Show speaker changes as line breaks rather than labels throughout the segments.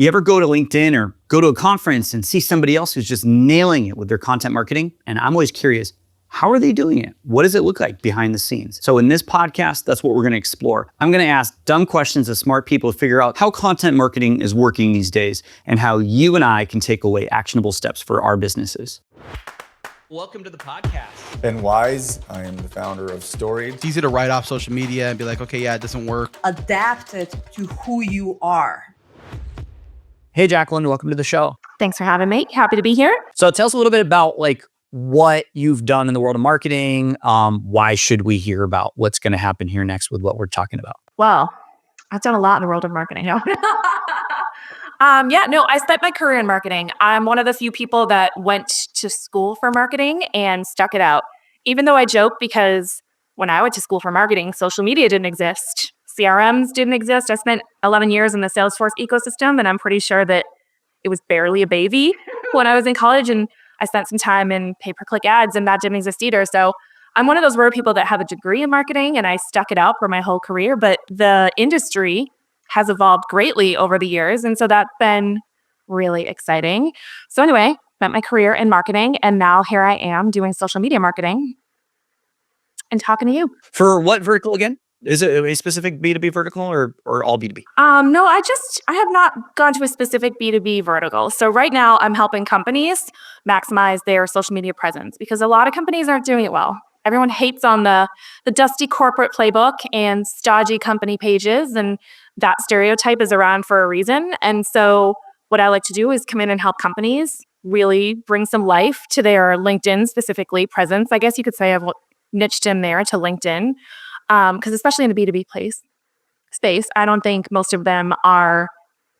You ever go to LinkedIn or go to a conference and see somebody else who's just nailing it with their content marketing? And I'm always curious, how are they doing it? What does it look like behind the scenes? So in this podcast, that's what we're going to explore. I'm going to ask dumb questions of smart people to figure out how content marketing is working these days and how you and I can take away actionable steps for our businesses. Welcome to the podcast.
Ben Wise, I am the founder of Storied.
It's easy to write off social media and be like, okay, yeah, it doesn't work.
Adapt it to who you are.
Hey, Jaclyn, welcome to the show.
Thanks for having me. Happy to be here.
So tell us a little bit about what you've done in the world of marketing. Why should we hear about what's going to happen here next with what we're talking about?
Well, I've done a lot in the world of marketing. I spent my career in marketing. I'm one of the few people that went to school for marketing and stuck it out. Even though I joke because when I went to school for marketing, social media didn't exist. CRMs didn't exist. I spent 11 years in the Salesforce ecosystem, and I'm pretty sure that it was barely a baby when I was in college, and I spent some time in pay-per-click ads, and that didn't exist either. So I'm one of those rare people that have a degree in marketing, and I stuck it out for my whole career, but the industry has evolved greatly over the years, and so that's been really exciting. So anyway, spent my career in marketing, and now here I am doing social media marketing and talking to you.
For what vertical again? Is it a specific B2B vertical or all B2B?
No, I have not gone to a specific B2B vertical. So right now I'm helping companies maximize their social media presence because a lot of companies aren't doing it well. Everyone hates on the dusty corporate playbook and stodgy company pages, and that stereotype is around for a reason. And so what I like to do is come in and help companies really bring some life to their LinkedIn specifically presence. I guess you could say I've niched in there to LinkedIn. Because especially in the B2B space, I don't think most of them are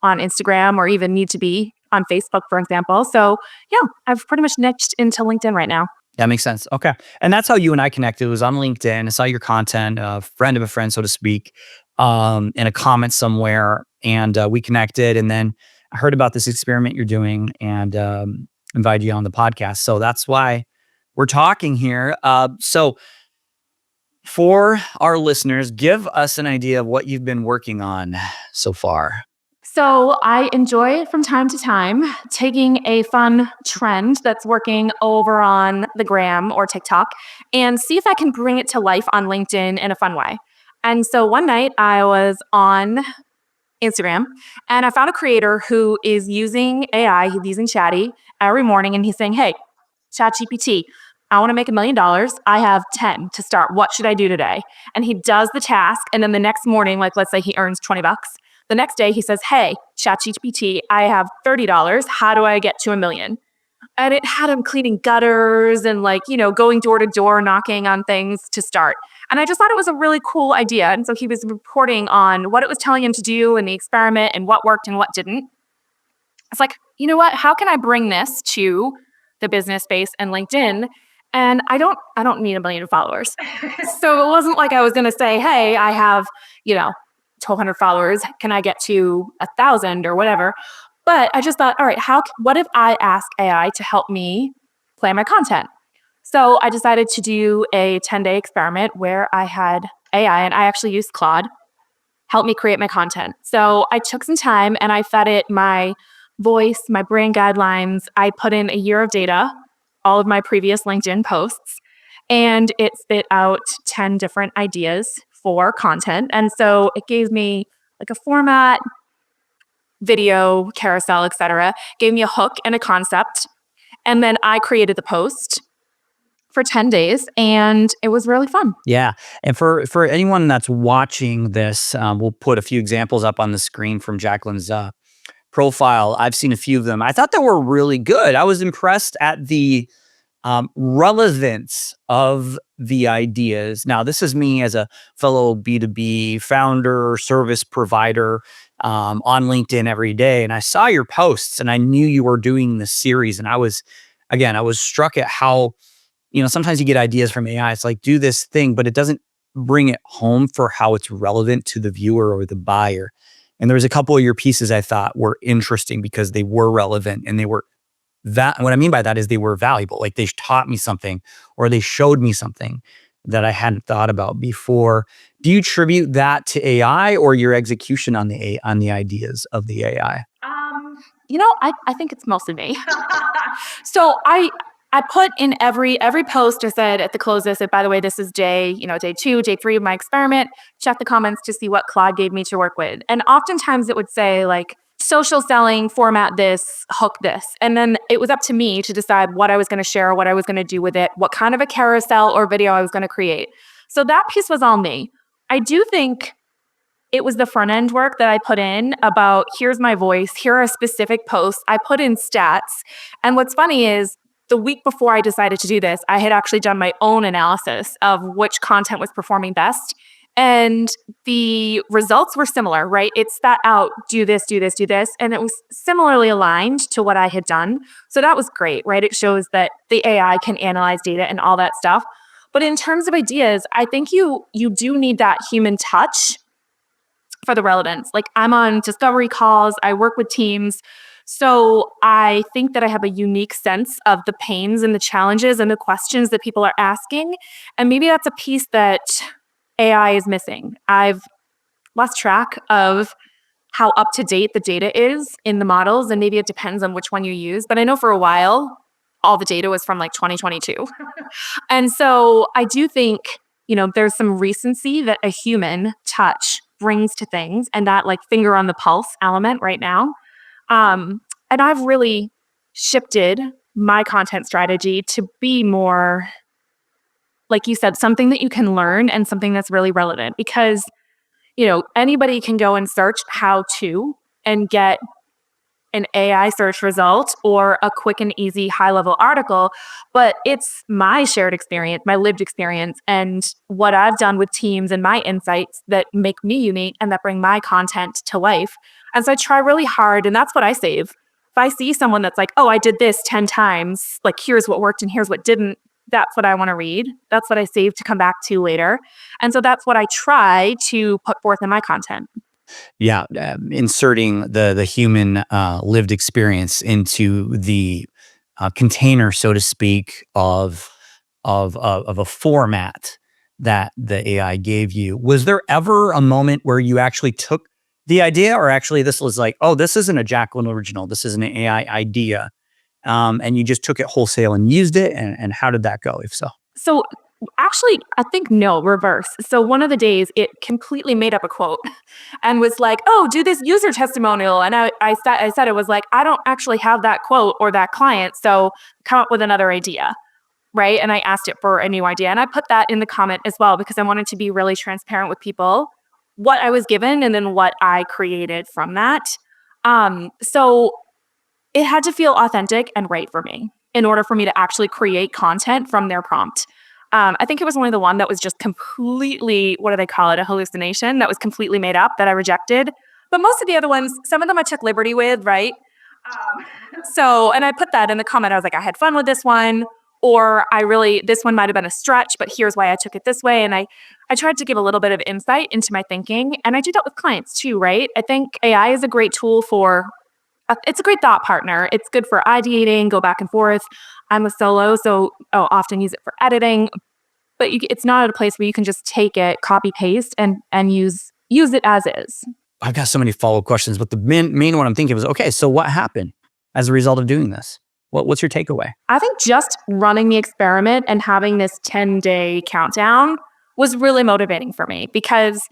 on Instagram or even need to be on Facebook, for example. So yeah, I've pretty much niched into LinkedIn right now.
That makes sense. Okay. And that's how you and I connected. It was on LinkedIn. I saw your content, a friend of a friend, so to speak, in a comment somewhere. And we connected. And then I heard about this experiment you're doing and invited you on the podcast. So that's why we're talking here. So for our listeners, give us an idea of what you've been working on so far.
So I enjoy from time to time taking a fun trend that's working over on the gram or TikTok and see if I can bring it to life on LinkedIn in a fun way. And so one night I was on Instagram and I found a creator who is using AI. He's using Chatty every morning and he's saying, hey, ChatGPT, I want to make $1 million. I have 10 to start. What should I do today? And he does the task. And then the next morning, let's say he earns $20. The next day he says, hey, ChatGPT, I have $30. How do I get to $1 million? And it had him cleaning gutters and going door to door, knocking on things to start. And I just thought it was a really cool idea. And so he was reporting on what it was telling him to do in the experiment and what worked and what didn't. It's like, you know what? How can I bring this to the business space and LinkedIn? And I don't need 1 million followers. So it wasn't like I was going to say, hey, I have, 1,200 followers. Can I get to 1,000 or whatever? But I just thought, all right, what if I ask AI to help me plan my content? So I decided to do a 10-day experiment where I had AI, and I actually used Claude, help me create my content. So I took some time and I fed it my voice, my brand guidelines. I put in a year of data, all of my previous LinkedIn posts, and it spit out 10 different ideas for content. And so it gave me a format, video, carousel, etc. Gave me a hook and a concept. And then I created the post for 10 days and it was really fun.
Yeah. And for anyone that's watching this, we'll put a few examples up on the screen from Jaclyn's profile. I've seen a few of them. I thought they were really good. I was impressed at the relevance of the ideas. Now, this is me as a fellow B2B founder, service provider on LinkedIn every day. And I saw your posts and I knew you were doing this series. And I was struck at how, sometimes you get ideas from AI. It's like, do this thing, but it doesn't bring it home for how it's relevant to the viewer or the buyer. And there was a couple of your pieces I thought were interesting because they were relevant and they were that. What I mean by that is they were valuable. Like they taught me something or they showed me something that I hadn't thought about before. Do you attribute that to AI or your execution on the ideas of the AI?
I think it's mostly me. So I put in every post. I said at the close, I said, by the way, this is day 2, day 3 of my experiment. Check the comments to see what Claude gave me to work with. And oftentimes it would say like social selling, format this, hook this. And then it was up to me to decide what I was going to share, what I was going to do with it, what kind of a carousel or video I was going to create. So that piece was all me. I do think it was the front end work that I put in about here's my voice, here are specific posts. I put in stats. And what's funny is the week before I decided to do this, I had actually done my own analysis of which content was performing best. And the results were similar, right? It spat out, do this, do this, do this. And it was similarly aligned to what I had done. So that was great, right? It shows that the AI can analyze data and all that stuff. But in terms of ideas, I think you do need that human touch for the relevance. Like I'm on discovery calls, I work with teams. So I think that I have a unique sense of the pains and the challenges and the questions that people are asking. And maybe that's a piece that AI is missing. I've lost track of how up to date the data is in the models. And maybe it depends on which one you use. But I know for a while, all the data was from like 2022. And so I do think, there's some recency that a human touch brings to things and that like finger on the pulse element right now. And I've really shifted my content strategy to be more, like you said, something that you can learn and something that's really relevant because, anybody can go and search how to and get an AI search result or a quick and easy high level article, but it's my shared experience, my lived experience, and what I've done with teams and my insights that make me unique and that bring my content to life. And so I try really hard, and that's what I save. If I see someone that's like, oh, I did this 10 times, like here's what worked and here's what didn't, that's what I want to read. That's what I save to come back to later. And so that's what I try to put forth in my content.
Yeah, inserting the human lived experience into the container, so to speak, of a format that the AI gave you. Was there ever a moment where you actually took the idea, or actually this was like, oh, this isn't a Jaclyn original, this is an AI idea, and you just took it wholesale and used it? And how did that go, if so?
So actually, I think no, reverse. So one of the days it completely made up a quote and was like, oh, do this user testimonial. And I said, it was like, I don't actually have that quote or that client. So come up with another idea. Right. And I asked it for a new idea. And I put that in the comment as well, because I wanted to be really transparent with people, what I was given and then what I created from that. So it had to feel authentic and right for me in order for me to actually create content from their prompt. I think it was only the one that was just completely, what do they call it, a hallucination that was completely made up that I rejected. But most of the other ones, some of them I took liberty with, right? And I put that in the comment. I was like, I had fun with this one, or this one might have been a stretch, but here's why I took it this way. And I tried to give a little bit of insight into my thinking. And I do that with clients too, right? I think AI is a great tool it's a great thought partner. It's good for ideating, go back and forth. I'm a solo, so often use it for editing. But it's not at a place where you can just take it, copy paste, and use it as is.
I've got so many follow-up questions, but the main one I'm thinking was, okay, so what happened as a result of doing this? What's your takeaway?
I think just running the experiment and having this 10-day countdown was really motivating for me, because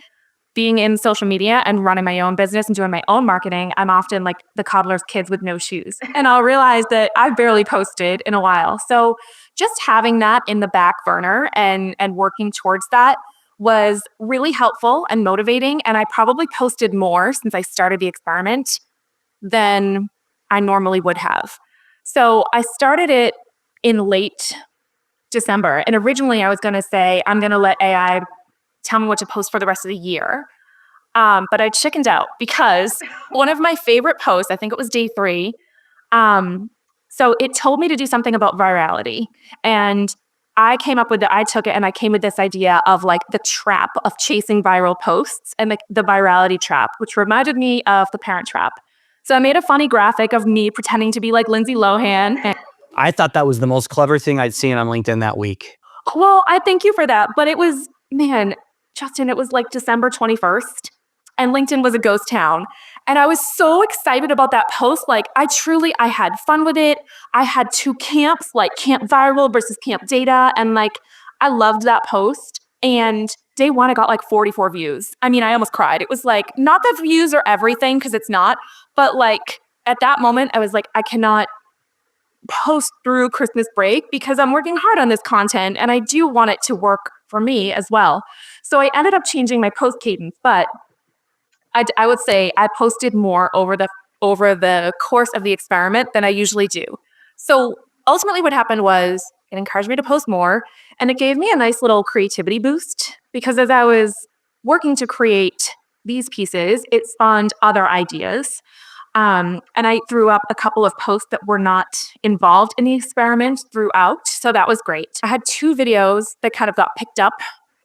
being in social media and running my own business and doing my own marketing, I'm often like the cobbler's kids with no shoes. And I'll realize that I've barely posted in a while. So just having that in the back burner and working towards that was really helpful and motivating. And I probably posted more since I started the experiment than I normally would have. So I started it in late December. And originally I was going to say, I'm going to let AI tell me what to post for the rest of the year. But I chickened out because one of my favorite posts, I think it was day 3. So it told me to do something about virality. And I took it and I came with this idea of like the trap of chasing viral posts and the virality trap, which reminded me of the Parent Trap. So I made a funny graphic of me pretending to be like Lindsay Lohan.
I thought that was the most clever thing I'd seen on LinkedIn that week.
Well, I thank you for that. But it was, man, Justin, it was like December 21st and LinkedIn was a ghost town. And I was so excited about that post. Like I had fun with it. I had 2 camps, like Camp Viral versus Camp Data. And like, I loved that post. And day 1, I got like 44 views. I mean, I almost cried. It was like, not that views are everything, because it's not, but like at that moment, I was like, I cannot post through Christmas break because I'm working hard on this content and I do want it to work for me as well. So I ended up changing my post cadence, but I would say I posted more over the course of the experiment than I usually do. So ultimately what happened was it encouraged me to post more, and it gave me a nice little creativity boost, because as I was working to create these pieces, it spawned other ideas. And I threw up a couple of posts that were not involved in the experiment throughout. So that was great. I had 2 videos that kind of got picked up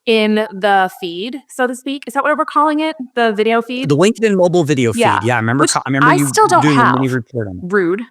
in the feed, so to speak. Is that what we're calling it? The video feed?
The LinkedIn mobile video feed.
Yeah.
Yeah, I remember.
Which
I remember
I
you
still don't
doing a
have.
mini report on it.
Rude.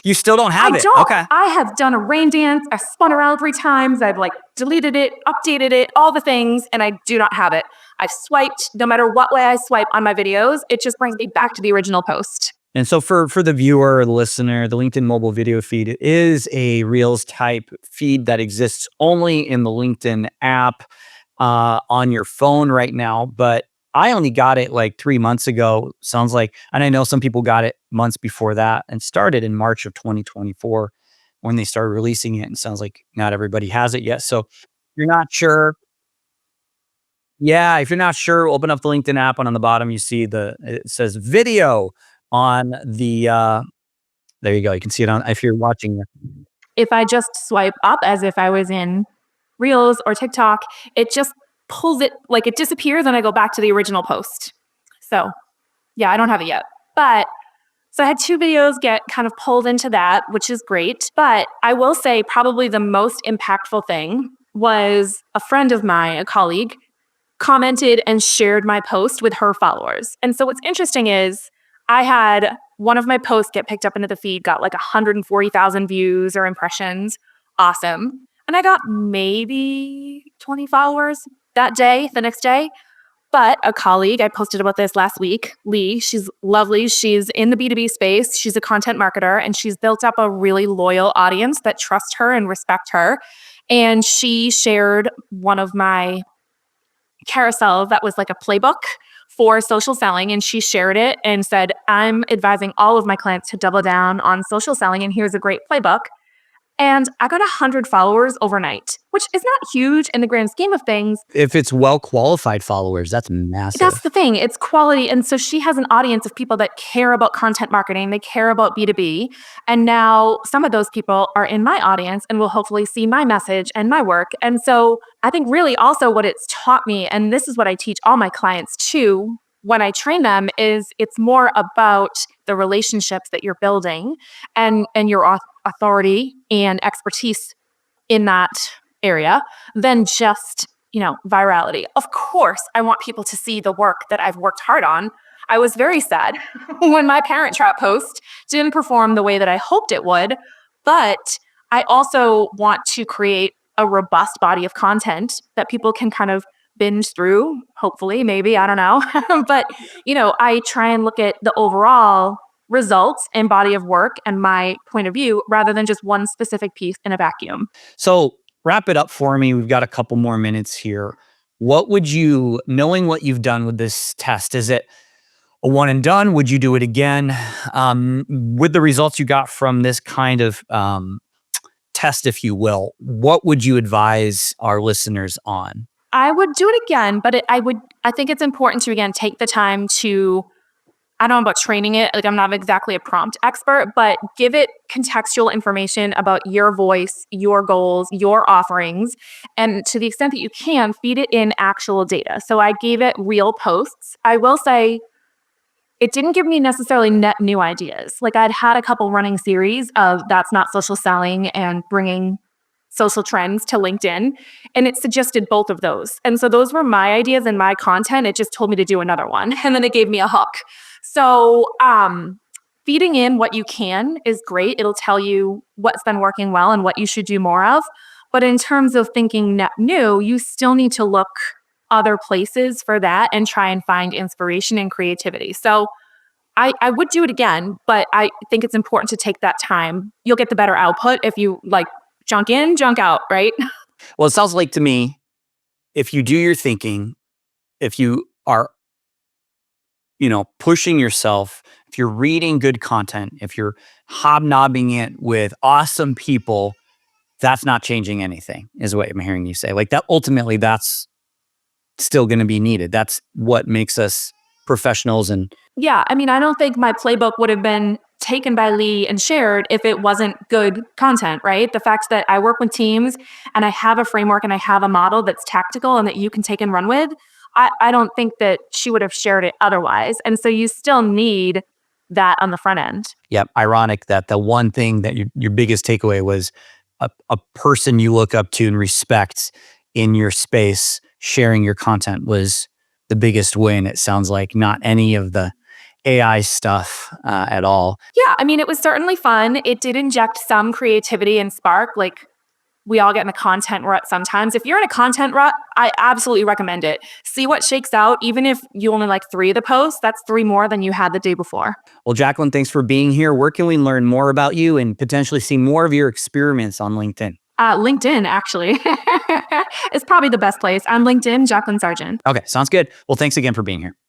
You still don't have
I
it.
don't.
Okay.
I have done a rain dance. I've spun around 3 times. I've like deleted it, updated it, all the things, and I do not have it. I've swiped. No matter what way I swipe on my videos, it just brings me back to the original post.
And so for the viewer or the listener, the LinkedIn mobile video feed is a Reels type feed that exists only in the LinkedIn app on your phone right now. But I only got it like 3 months ago, sounds like. And I know some people got it months before that and started in March of 2024 when they started releasing it. And sounds like not everybody has it yet. So if you're not sure. Yeah, if you're not sure, open up the LinkedIn app, and on the bottom you see it says video on the there you go. You can see it on if you're watching.
If I just swipe up as if I was in Reels or TikTok, it just pulls it, like it disappears, and I go back to the original post. So yeah, I don't have it yet. But so I had 2 videos get kind of pulled into that, which is great. But I will say probably the most impactful thing was a friend of mine, a colleague, commented and shared my post with her followers. And so what's interesting is I had one of my posts get picked up into the feed, got like 140,000 views or impressions. Awesome. And I got maybe 20 followers that day, the next day. But a colleague, I posted about this last week, Lee, she's lovely. She's in the B2B space. She's a content marketer, and she's built up a really loyal audience that trust her and respect her. And she shared one of my carousel that was like a playbook for social selling, and she shared it and said, I'm advising all of my clients to double down on social selling, and here's a great playbook. And I got 100 followers overnight, which is not huge in the grand scheme of things.
If it's well qualified followers, that's massive.
That's the thing. It's quality. And so she has an audience of people that care about content marketing. They care about B2B. And now some of those people are in my audience and will hopefully see my message and my work. And so I think really also what it's taught me, and this is what I teach all my clients too, when I train them, is it's more about the relationships that you're building and your authority and expertise in that area than just, virality. Of course, I want people to see the work that I've worked hard on. I was very sad when my Parent Trap post didn't perform the way that I hoped it would, but I also want to create a robust body of content that people can kind of binge through, hopefully, maybe, I don't know. But, I try and look at the overall results and body of work and my point of view rather than just one specific piece in a vacuum.
So wrap it up for me. We've got a couple more minutes here. What would you, knowing what you've done with this test, is it a one and done? Would you do it again? With the results you got from this kind of test, if you will, what would you advise our listeners on?
I would do it again, but I think it's important to, again, take the time to, I don't know about training it. Like, I'm not exactly a prompt expert, but give it contextual information about your voice, your goals, your offerings. And to the extent that you can, feed it in actual data. So I gave it real posts. I will say it didn't give me necessarily net new ideas. Like, I'd had a couple running series of That's Not Social Selling and bringing social trends to LinkedIn, and it suggested both of those. And so those were my ideas and my content. It just told me to do another one, and then it gave me a hook. So feeding in what you can is great. It'll tell you what's been working well and what you should do more of. But in terms of thinking net new, you still need to look other places for that and try and find inspiration and creativity. So I would do it again, but I think it's important to take that time. You'll get the better output if you like junk in, junk out, right?
Well, it sounds like to me, if you do your thinking, if you are, pushing yourself, if you're reading good content, if you're hobnobbing it with awesome people, that's not changing anything, is what I'm hearing you say. Like that, ultimately, that's still going to be needed. That's what makes us professionals. And
Yeah, I mean, I don't think my playbook would have been taken by Lee and shared if it wasn't good content, right? The fact that I work with teams and I have a framework and I have a model that's tactical and that you can take and run with, I don't think that she would have shared it otherwise. And so you still need that on the front end.
yeah, ironic that the one thing that your biggest takeaway was a person you look up to and respect in your space sharing your content was the biggest win. It sounds like not any of the AI stuff at all.
Yeah, I mean, it was certainly fun. It did inject some creativity and spark. Like we all get in a content rut sometimes. If you're in a content rut, I absolutely recommend it. See what shakes out. Even if you only like 3 of the posts, that's 3 more than you had the day before.
Well, Jaclyn, thanks for being here. Where can we learn more about you and potentially see more of your experiments on LinkedIn?
LinkedIn, actually, is probably the best place. I'm LinkedIn, Jaclyn Sargent.
Okay, sounds good. Well, thanks again for being here.